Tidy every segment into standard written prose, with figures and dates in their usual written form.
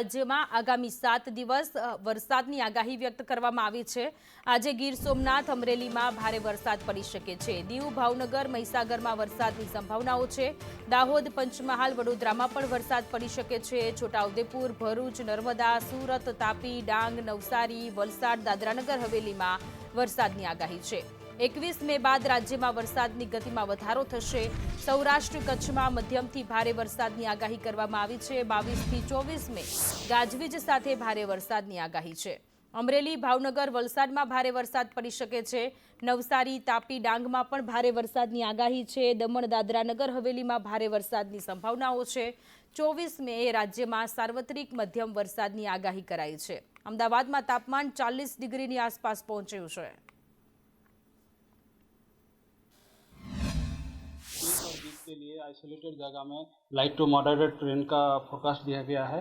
રાજ્યમાં આગામી 7 દિવસ વરસાદની આગાહી વ્યક્ત કરવામાં આવી છે। આજે ગીર સોમનાથ અમરેલીમાં ભારે વરસાદ પડી શકે છે। દીવ, ભાવનગર, મહીસાગરમાં વરસાદની સંભાવનાઓ છે। દાહોદ, પંચમહાલ, વડોદરામાં પણ વરસાદ પડી શકે છે। છોટાઉદેપુર, ભરૂચ, નર્મદા, સુરત, તાપી, ડાંગ, નવસારી, વલસાડ, દાદરાનગર હવેલીમાં વરસાદની આગાહી છે। 21 મે બાદ રાજ્યમાં વરસાદની ગતિમાં વધારો થશે। સૌરાષ્ટ્ર, કચ્છમાં મધ્યમથી ભારે વરસાદની આગાહી કરવામાં આવી છે। 22 થી 24 મે ગાજવીજ સાથે ભારે વરસાદની આગાહી છે। અમરેલી, ભાવનગર, વલસાડમાં ભારે વરસાદ પડી શકે છે। નવસારી, તાપી, ડાંગમાં પણ ભારે વરસાદની આગાહી છે। દમણ, દાદરા, નગર હવેલીમાં ભારે વરસાદની સંભાવનાઓ છે। 24 મે રાજ્યમાં સાર્વત્રિક મધ્યમ વરસાદની આગાહી કરાઈ છે। અમદાવાદમાં તાપમાન 40 ડિગ્રીની આસપાસ પહોંચ્યું છે। के लिए आइसोलेटेड जगह में लाइट टू मॉडरेट रेन का फोरकास्ट दिया गया है।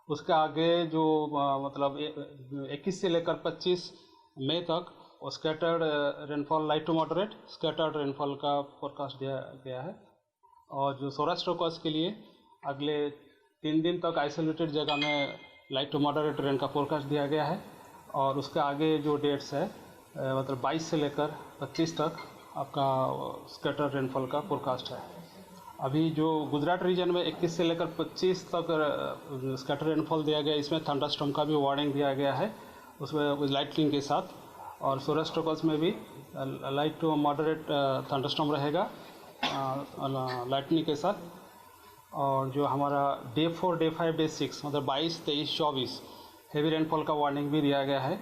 उसके आगे जो मतलब 21 से लेकर 25 मई तक scattered rainfall, light to moderate scattered rainfall का फोरकास्ट दिया गया है। और जो सौराष्ट्र कच्छ के लिए अगले 3 दिन तक आइसोलेटेड जगह में लाइट टू मॉडरेट रेन का फोरकास्ट दिया गया है। और उसके आगे जो डेट्स है मतलब 22 से लेकर 25 तक आपका स्कैटर रेनफॉल का फोरकास्ट है। अभी जो गुजरात रीजन में 21 से लेकर 25 तक स्कैटर रेनफॉल दिया गया, इसमें थंडरस्टॉर्म का भी वार्निंग दिया गया है, उसमें लाइटनिंग के साथ। और सौराष्ट्र कच्छ में भी लाइट टू मॉडरेट थंडरस्टॉर्म रहेगा लाइटनिंग के साथ। और जो हमारा डे 4, डे 5, डे 6 मतलब 22, 23, 24 हेवी रेनफॉल का वार्निंग भी दिया गया है।